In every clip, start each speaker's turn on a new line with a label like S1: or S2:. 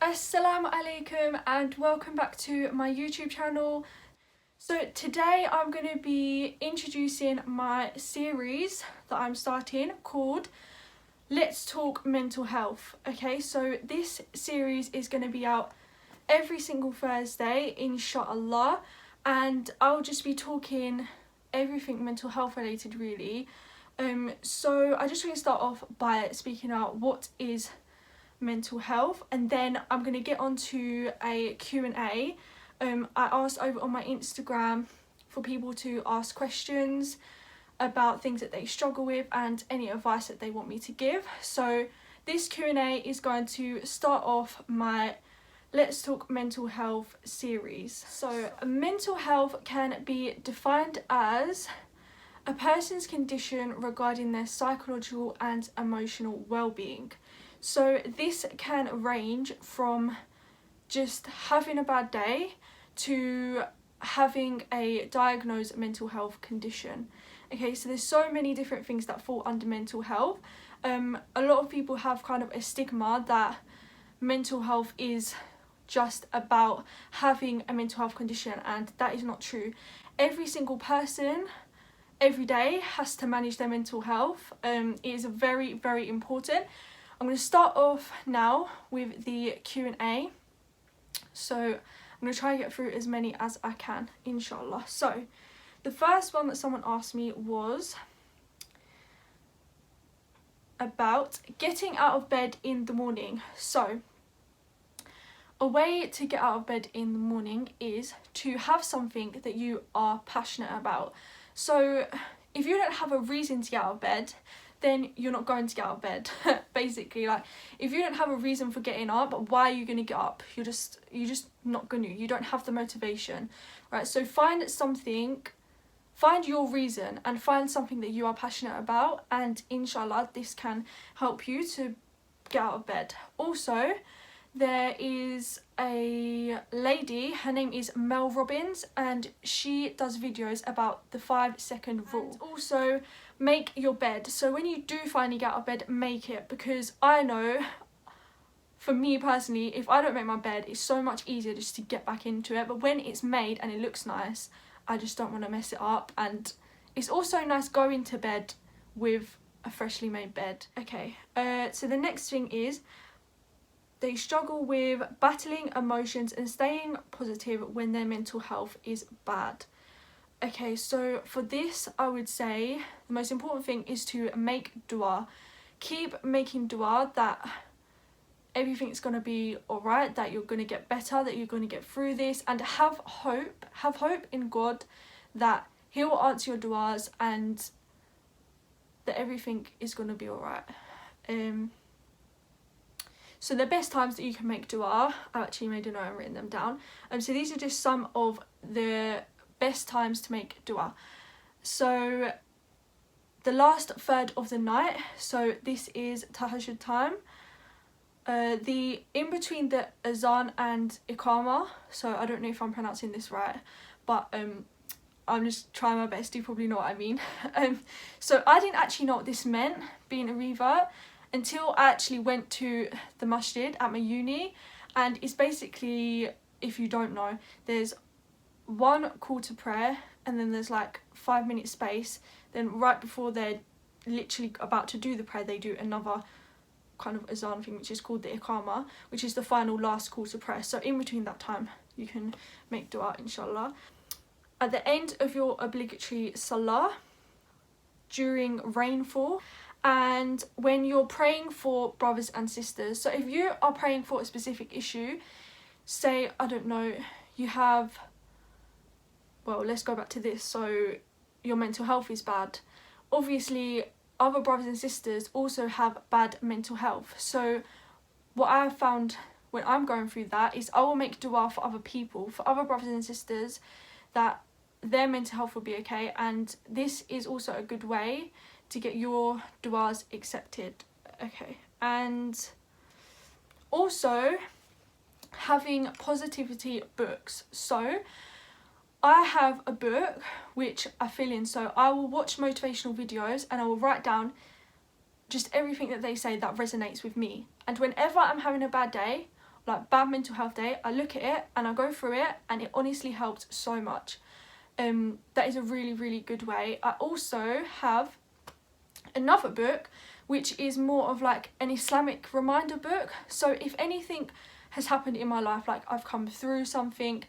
S1: Assalaamu alaykum and welcome back to my YouTube channel. So today I'm going to be introducing my series that I'm starting called Let's Talk Mental Health. Okay, so this series is going to be out every single Thursday, inshallah, and I'll just be talking everything mental health related really. So I just want to start off by speaking out what is mental health, and then I'm going to get onto a Q&A. I asked over on my Instagram for people to ask questions about things that they struggle with and any advice that they want me to give. So this Q&A is going to start off my Let's Talk Mental Health series. So mental health can be defined as a person's condition regarding their psychological and emotional well-being. So this can range from just having a bad day to having a diagnosed mental health condition. Okay, so there's so many different things that fall under mental health. A lot of people have kind of a stigma that mental health is just about having a mental health condition, and that is not true. Every single person every day has to manage their mental health. It is very, very important. I'm going to start off now with the Q&A. So I'm going to try and get through as many as I can, inshallah. So the first one that someone asked me was about getting out of bed in the morning. So a way to get out of bed in the morning is to have something that you are passionate about. So if you don't have a reason to get out of bed, then you're not going to get out of bed. Basically, like, if you don't have a reason for getting up, why are you going to get up? You're just not going to. You don't have the motivation, right? So find your reason and find something that you are passionate about, and inshallah this can help you to get out of bed. Also, there is a lady, her name is Robbins, and she does videos about the 5-second rule. And also, make your bed. So when you do finally get out of bed, make it, because I know, for me personally, if I don't make my bed, it's so much easier just to get back into it. But when it's made and it looks nice, I just don't want to mess it up. And it's also nice going to bed with a freshly made bed. Okay, so the next thing is they struggle with battling emotions and staying positive when their mental health is bad. Okay, so for this, I would say the most important thing is to make dua. Keep making dua that everything's going to be alright, that you're going to get better, that you're going to get through this, and have hope in God that He will answer your duas and that everything is going to be alright. So the best times that you can make dua, I actually made a note and written them down. So these are just some of the best times to make dua. So the last third of the night, so this is tahajjud time. The in between the azan and iqama, so I don't know if I'm pronouncing this right, but I'm just trying my best. You probably know what I mean. So I didn't actually know what this meant, being a revert, until I actually went to the masjid at my uni. And it's basically, if you don't know, there's one call to prayer and then there's like 5-minute space. Then right before they're literally about to do the prayer, they do another kind of azan thing, which is called the iqama, which is the final last call to prayer. So in between that time, you can make dua, inshallah. At the end of your obligatory salah, during rainfall, and when you're praying for brothers and sisters. So if you are praying for a specific issue, say, I don't know, you have, well, let's go back to this. So your mental health is bad. Obviously, other brothers and sisters also have bad mental health. So what I have found when I'm going through that is I will make dua for other people, for other brothers and sisters, that their mental health will be okay. And this is also a good way to get your duas accepted. Okay, and also having positivity books. So I have a book which I fill in, so I will watch motivational videos and I will write down just everything that they say that resonates with me. And whenever I'm having a bad day, like bad mental health day, I look at it and I go through it, and it honestly helped so much. That is a really, really good way. I also have another book which is more of like an Islamic reminder book. So if anything has happened in my life, like I've come through something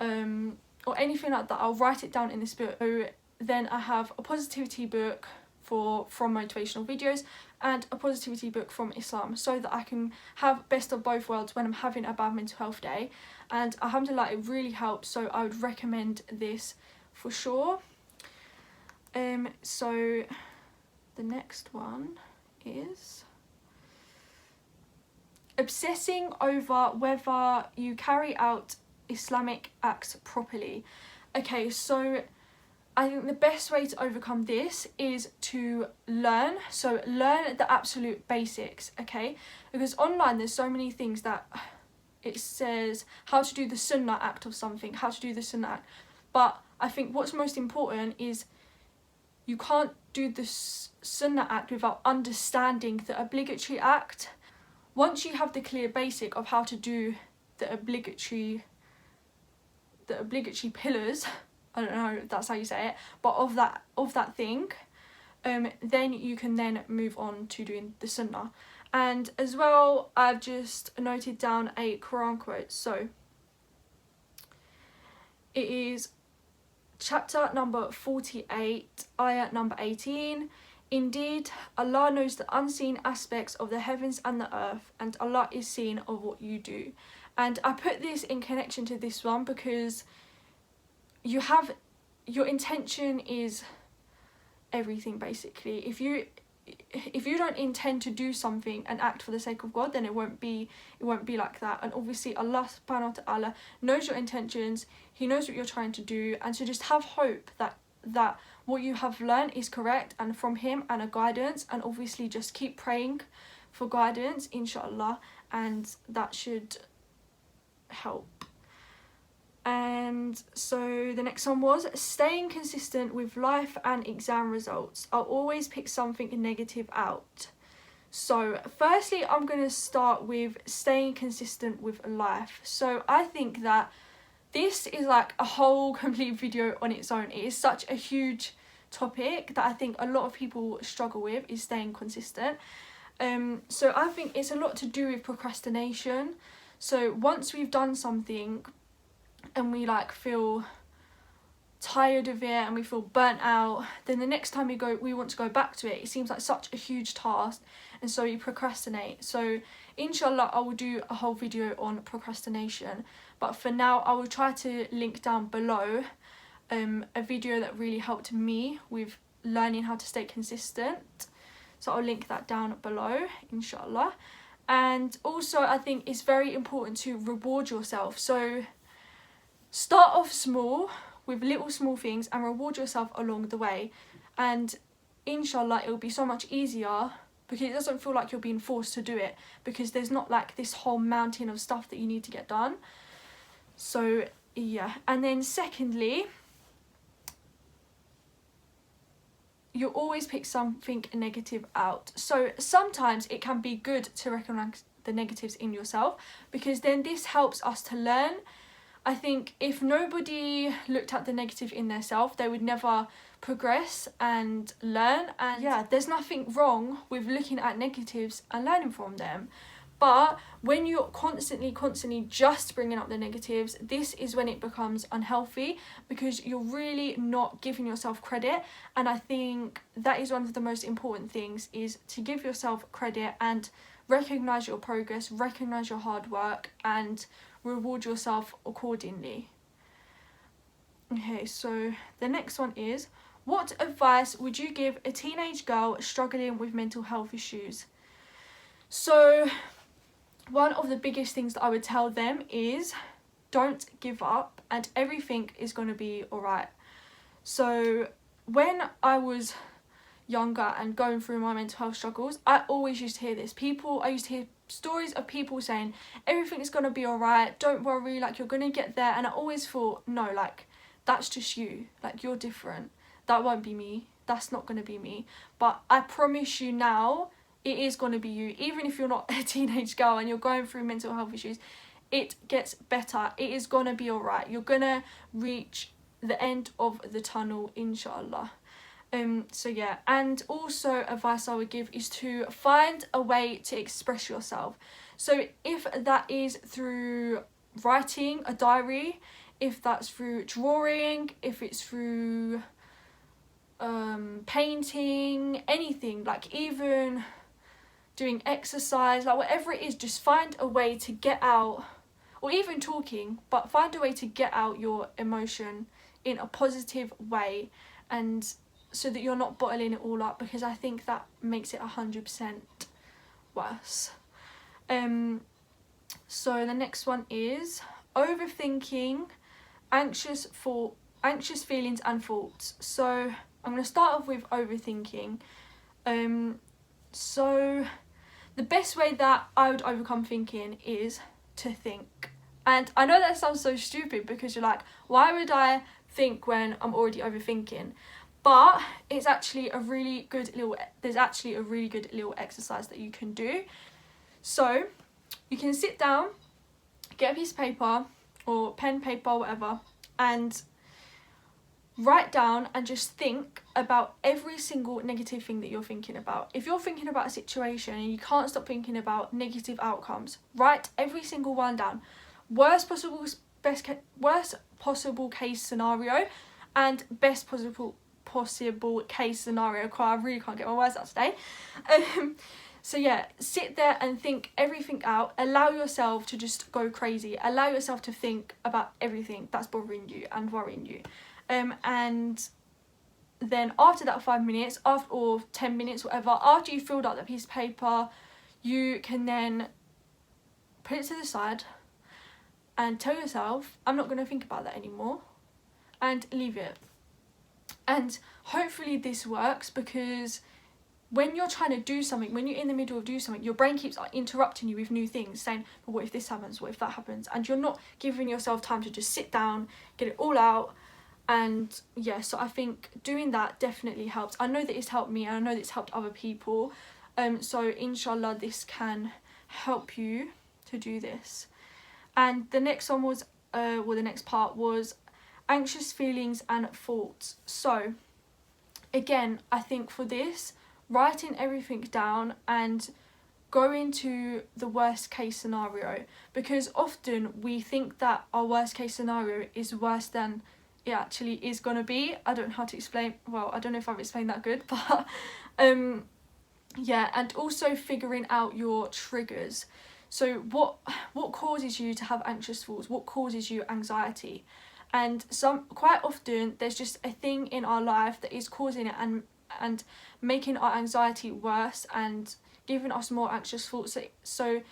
S1: or anything like that, I'll write it down in this book. So then I have a positivity book from motivational videos and a positivity book from Islam, so that I can have best of both worlds when I'm having a bad mental health day. And alhamdulillah, it really helps, so I would recommend this for sure. So the next one is obsessing over whether you carry out Islamic acts properly. Okay, so I think the best way to overcome this is to learn. So learn the absolute basics, okay? Because online there's so many things that it says how to do the sunnah act of something, how to do the sunnah act. But I think what's most important is you can't do the sunnah act without understanding the obligatory act. Once you have the clear basic of how to do the obligatory pillars, I don't know if that's how you say it, but of that thing, then you can then move on to doing the sunnah. And as well, I've just noted down a Qur'an quote. So it is chapter number 48, ayah number 18. Indeed, Allah knows the unseen aspects of the heavens and the earth, and Allah is seen of what you do. And I put this in connection to this one because your intention is everything, basically. If you don't intend to do something and act for the sake of God, then it won't be like that. And obviously Allah subhanahu wa ta'ala knows your intentions, he knows what you're trying to do, and so just have hope that what you have learned is correct and from him and a guidance, and obviously just keep praying for guidance, inshallah, and that should help. And so the next one was staying consistent with life and exam results. I'll always pick something negative out. So firstly, I'm going to start with staying consistent with life. So I think that this is like a whole complete video on its own. It is such a huge topic that I think a lot of people struggle with, is staying consistent. So I think it's a lot to do with procrastination. So once we've done something and we like feel tired of it and we feel burnt out, then the next time we want to go back to it, it seems like such a huge task, and so you procrastinate. So inshallah, I will do a whole video on procrastination, but for now I will try to link down below a video that really helped me with learning how to stay consistent. So I'll link that down below, inshallah. And also I think it's very important to reward yourself. So start off small with little small things and reward yourself along the way, and inshallah it will be so much easier because it doesn't feel like you're being forced to do it, because there's not like this whole mountain of stuff that you need to get done. So yeah. And then secondly, you always pick something negative out. So sometimes it can be good to recognize the negatives in yourself, because then this helps us to learn. I think if nobody looked at the negative in their self, they would never progress and learn. And yeah, there's nothing wrong with looking at negatives and learning from them. But when you're constantly just bringing up the negatives, this is when it becomes unhealthy, because you're really not giving yourself credit. And I think that is one of the most important things, is to give yourself credit and recognise your progress, recognise your hard work, and reward yourself accordingly. Okay, so the next one is, what advice would you give a teenage girl struggling with mental health issues? So one of the biggest things that I would tell them is don't give up and everything is going to be alright. So when I was younger and going through my mental health struggles, I always used to hear this. I used to hear stories of people saying everything is going to be alright, don't worry, like you're going to get there. And I always thought, no, like that's just you, like you're different, that won't be me, that's not going to be me. But I promise you now, it is going to be you. Even if you're not a teenage girl and you're going through mental health issues, it gets better. It is going to be alright. You're going to reach the end of the tunnel, inshallah. So yeah, and also advice I would give is to find a way to express yourself. So if that is through writing a diary, if that's through drawing, if it's through painting, anything, like even doing exercise, like whatever it is, just find a way to get out, or even talking, but find a way to get out your emotion in a positive way, and so that you're not bottling it all up, because I think that makes it 100% worse. So the next one is overthinking, anxious feelings and thoughts. So I'm going to start off with overthinking. So the best way that I would overcome thinking is to think. And I know that sounds so stupid, because you're like, why would I think when I'm already overthinking? But it's actually there's actually a really good little exercise that you can do. So you can sit down, get a piece of paper or pen, paper, whatever, and write down and just think about every single negative thing that you're thinking about. If you're thinking about a situation and you can't stop thinking about negative outcomes, write every single one down. Worst possible case scenario and best possible case scenario. I really can't get my words out today. So yeah, sit there and think everything out. Allow yourself to just go crazy. Allow yourself to think about everything that's bothering you and worrying you. And then after that 5 minutes, or 10 minutes, whatever, after you filled out that piece of paper, you can then put it to the side and tell yourself, I'm not going to think about that anymore, and leave it. And hopefully this works, because when you're trying to do something, when you're in the middle of doing something, your brain keeps interrupting you with new things, saying, well, what if this happens, what if that happens, and you're not giving yourself time to just sit down, get it all out. And yeah, so I think doing that definitely helps. I know that it's helped me, and I know that it's helped other people, so inshallah this can help you to do this. And the next one was the next part was anxious feelings and thoughts. So again, I think for this, writing everything down and go into the worst case scenario, because often we think that our worst case scenario is worse than it actually is going to be. I don't know how to explain, well, I don't know if I've explained that good, but yeah, and also figuring out your triggers. So what causes you to have anxious thoughts? What causes you anxiety? And quite often there's just a thing in our life that is causing it and making our anxiety worse and giving us more anxious thoughts. So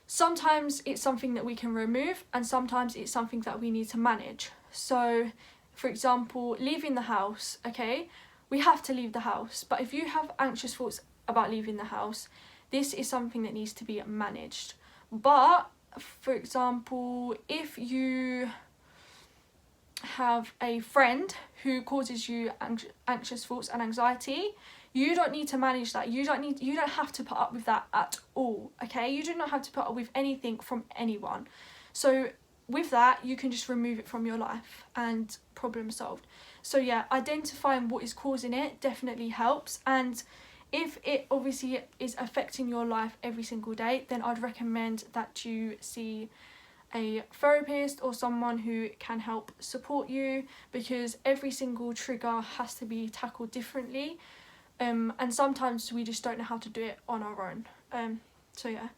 S1: sometimes it's something that we can remove, and sometimes it's something that we need to manage. So for example, leaving the house, okay, we have to leave the house, but if you have anxious thoughts about leaving the house, this is something that needs to be managed. But for example, if you have a friend who causes you anxious thoughts and anxiety, you don't need to manage that. You don't have to put up with that at all, okay? You do not have to put up with anything from anyone. So with that, you can just remove it from your life and problem solved. So yeah, identifying what is causing it definitely helps. And if it obviously is affecting your life every single day, then I'd recommend that you see a therapist or someone who can help support you, because every single trigger has to be tackled differently, and sometimes we just don't know how to do it on our own. So yeah.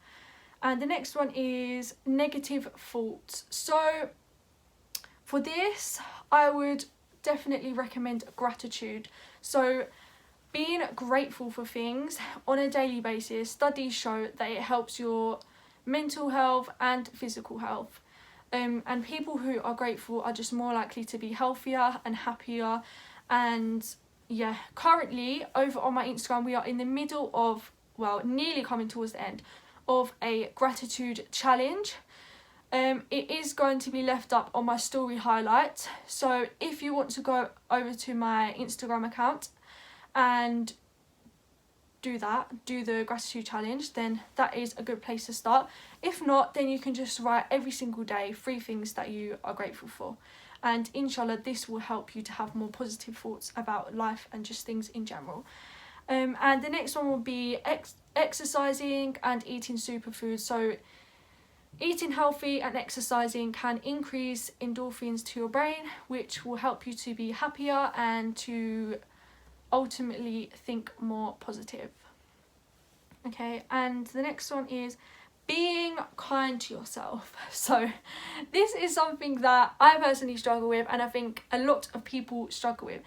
S1: And the next one is negative thoughts. So for this, I would definitely recommend gratitude. So being grateful for things on a daily basis, studies show that it helps your mental health and physical health. And people who are grateful are just more likely to be healthier and happier. And yeah, currently over on my Instagram, we are in the middle of, well, nearly coming towards the end of a gratitude challenge. It is going to be left up on my story highlight. So if you want to go over to my Instagram account and do that, do the gratitude challenge, then that is a good place to start. If not, then you can just write every single day 3 things that you are grateful for. And inshallah, this will help you to have more positive thoughts about life and just things in general. And the next one will be exercising and eating superfoods. So eating healthy and exercising can increase endorphins to your brain, which will help you to be happier and to ultimately think more positive. Okay, and the next one is being kind to yourself. So this is something that I personally struggle with, and I think a lot of people struggle with.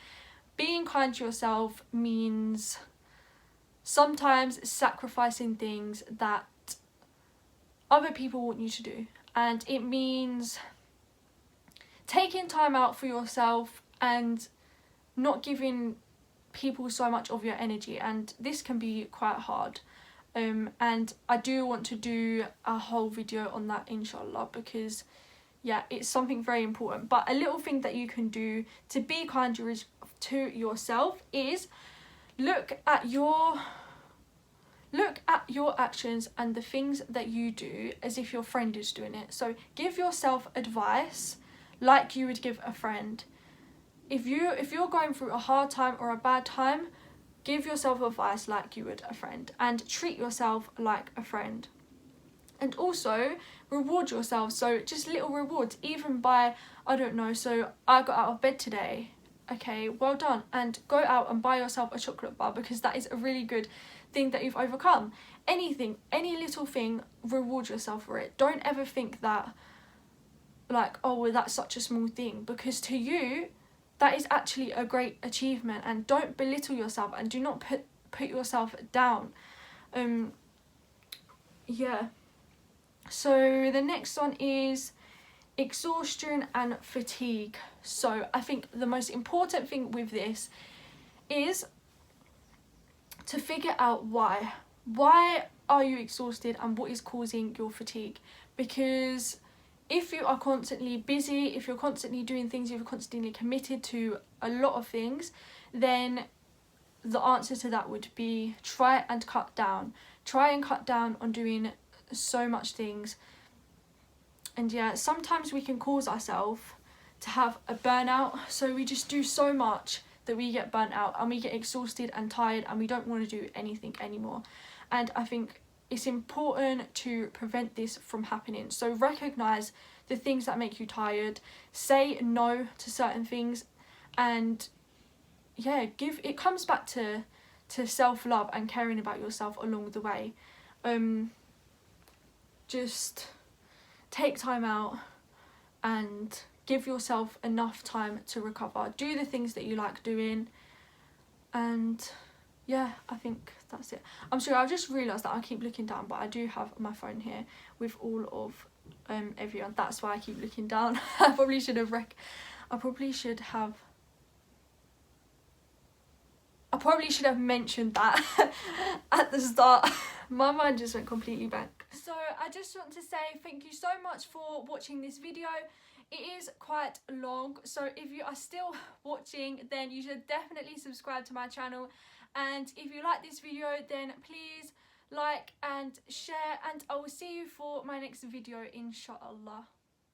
S1: Being kind to yourself means sometimes sacrificing things that other people want you to do, and it means taking time out for yourself and not giving people so much of your energy, and this can be quite hard. And I do want to do a whole video on that, inshallah, because yeah, it's something very important. But a little thing that you can do to be kind to yourself is look at your actions and the things that you do as if your friend is doing it. So give yourself advice like you would give a friend. If you're going through a hard time or a bad time, give yourself advice like you would a friend, and treat yourself like a friend. And also reward yourself, so just little rewards, even by, I don't know, so I got out of bed today, okay, well done, and go out and buy yourself a chocolate bar, because that is a really good thing that you've overcome. Anything, any little thing, reward yourself for it. Don't ever think that, like, oh well, that's such a small thing, because to you that is actually a great achievement. And don't belittle yourself, and do not put yourself down. Yeah, so the next one is exhaustion and fatigue. So I think the most important thing with this is to figure out why are you exhausted and what is causing your fatigue. Because if you are constantly busy, if you're constantly doing things, if you're constantly committed to a lot of things, then the answer to that would be try and cut down on doing so much things. And yeah, sometimes we can cause ourselves to have a burnout, so we just do so much that we get burnt out and we get exhausted and tired and we don't want to do anything anymore. And I think it's important to prevent this from happening. So recognize the things that make you tired, say no to certain things, and yeah, it comes back to self-love and caring about yourself along the way. Just take time out and give yourself enough time to recover. Do the things that you like doing, and yeah, I think that's it. I'm sorry, I've just realised that I keep looking down, but I do have my phone here with all of everyone. That's why I keep looking down. I probably should have mentioned that at the start. My mind just went completely blank. So I just want to say thank you so much for watching this video. It is quite long, so if you are still watching, then you should definitely subscribe to my channel. And if you like this video, then please like and share, and I will see you for my next video, inshallah.